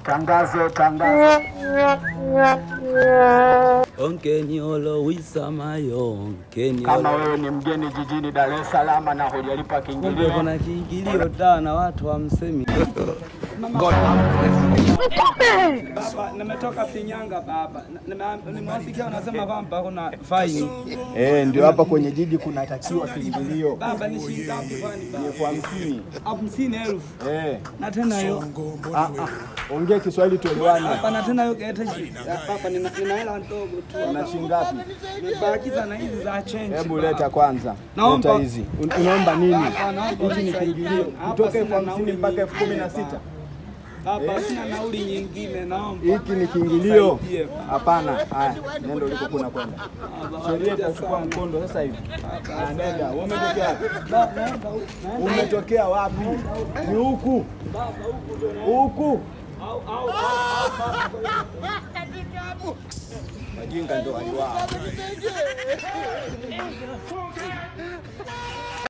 Tangazo. Onkeni olo wisamayo, onkeni olo. Kama wewe ni mgeni jijini Dar es Salaam na hujalipa kiingilio. Kuna kiingilio na watu hamsemi. Baba, nimetoka Shinyanga baba. Nimewasikia wanasema kwamba kuna faini. Ndio hapa kwenye jiji kunatakiwa kiingilio. Baba ni shilingi ngapi kwani baba? 50,000. 50,000. Na tena hiyo. Ongea Kiswahili tuelewane. Baba na tena hiyo kete. Baba nina hela ndogo tu. Una shilingi ngapi? Nimebakiza na hizi za change. Hebu leta kwanza. Naomba leta hizi. Unaomba nini? Hizi ni kiingilio. Kutoka 50,000 mpaka 16,000. Baba sina nauli nyingine naomba. Hiki ni kiingilio. Hapana. Haya, nenda ulikokuna kwenda. Sheria itachukua mkondo sasa hivi. Nenda. Umetokea wapi? Umetokea wapi? Ni huku. Huku. Majinga ndo waliwao.